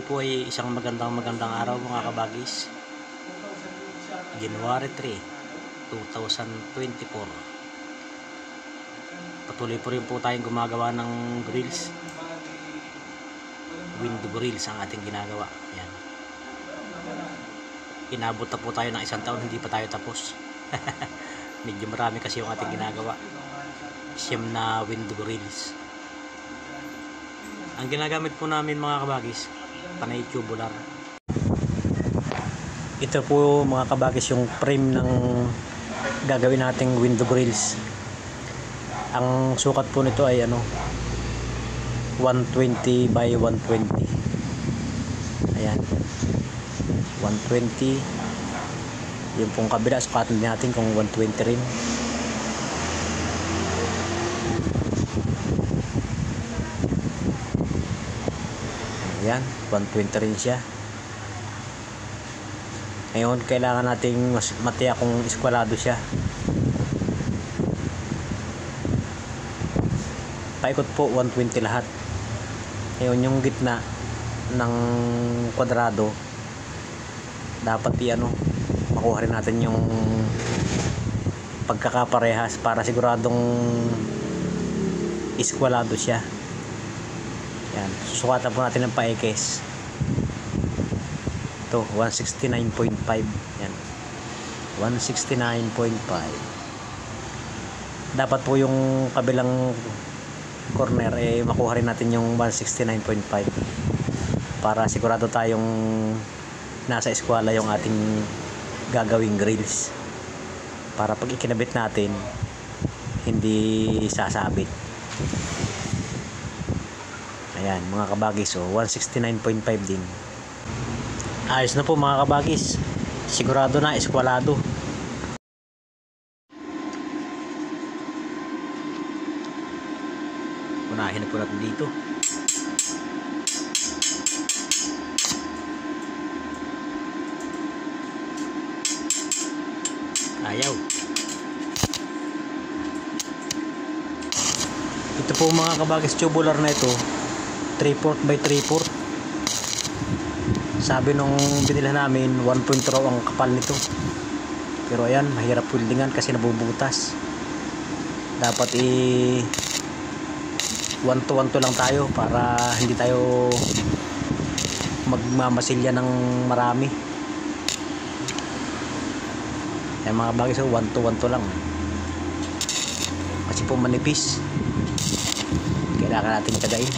po ay isang magandang araw mga kabagis. January 3, 2024. Patuloy po rin po tayong gumagawa ng grills. Window grills ang ating ginagawa. Yan. Inabot na po tayo ng isang taon, hindi pa tayo tapos. Medyo marami kasi yung ating ginagawa. Siyam na window grills. Ang ginagamit po namin mga kabagis, panay tubular. Ito po mga kabagis yung frame ng gagawin nating window grills. Ang sukat po nito ay 120 by 120. Ayan, 120. Yung pong kabila, sukatan din natin kung 120 rin. Ayan, 120 rin siya. Ngayon, kailangan nating matiyak kung eskwalado siya. Paikot po, 120 lahat. Ngayon, yung gitna ng kwadrado, dapat makuha rin natin yung pagkakaparehas para siguradong eskwalado siya. Yan, susukatan po natin ng paikes. Ito, 169.5. Yan, 169.5. Dapat po yung kabilang corner makuha rin natin yung 169.5 para sigurado tayong nasa eskwala yung ating gagawing grills, para pag ikinabit natin hindi sasabit. Ayan mga kabagis, 169.5 din. Ayos na po mga kabagis, sigurado na eskwalado. Unahin na po natin dito. Ayaw. Ito po mga kabagis, tubular na ito 3/4 by 3/4. Sabi nung binila namin 1.0 ang kapal nito, pero ayan, mahirap weldingan kasi nabubutas. Dapat 1-to-1 lang tayo para hindi tayo magmamasilya ng marami. Ayan mga kabagis, 1-to-1 lang kasi po manipis, kailangan natin tagain.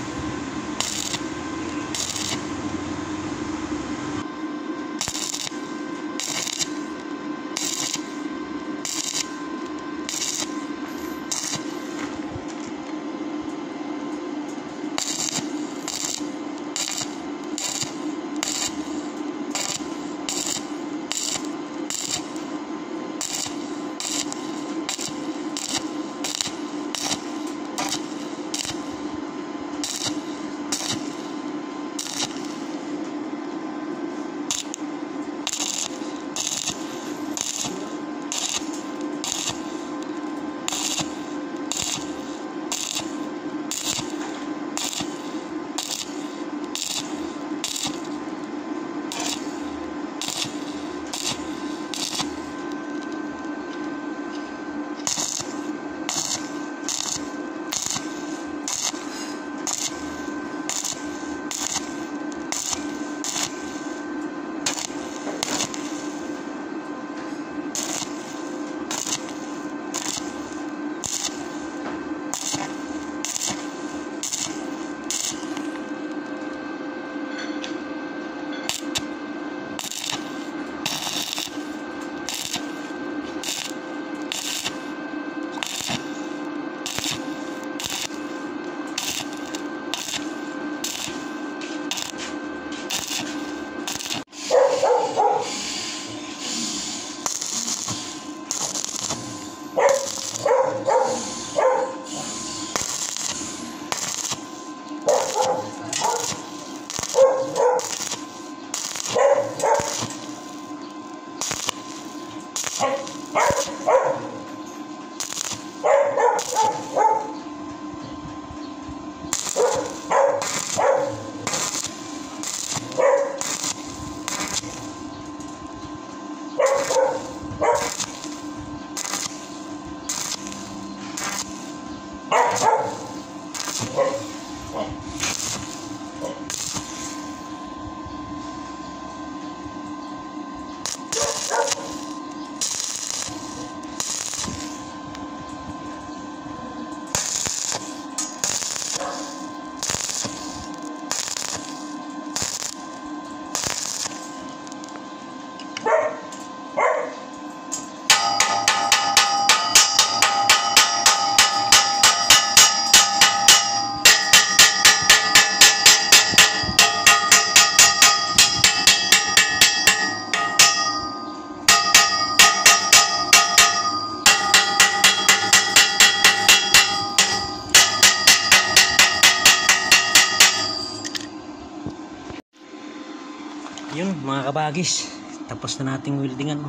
Yun mga kabagis, tapos na nating weldingan.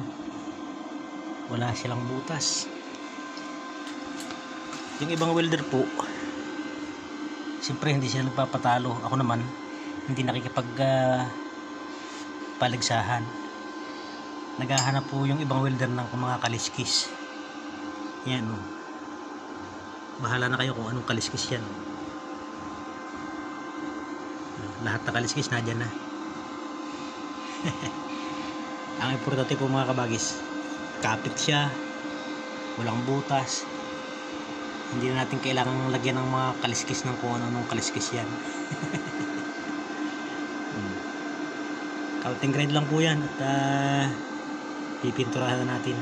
Wala silang butas. Yung ibang welder po, siyempre hindi sila nagpapatalo. Ako naman hindi nakikipag paligsahan. Naghahanap po yung ibang welder ng mga kaliskis. Yan o. Bahala na kayo kung anong kaliskis yan. Lahat na kaliskis na dyan na. Ang importante po mga kabagis, kapit siya, walang butas. Hindi na natin kailangang lagyan ng mga kaliskis ng kung ano-anong kaliskis yan. Counting grade lang po yan at pipinturahan na natin.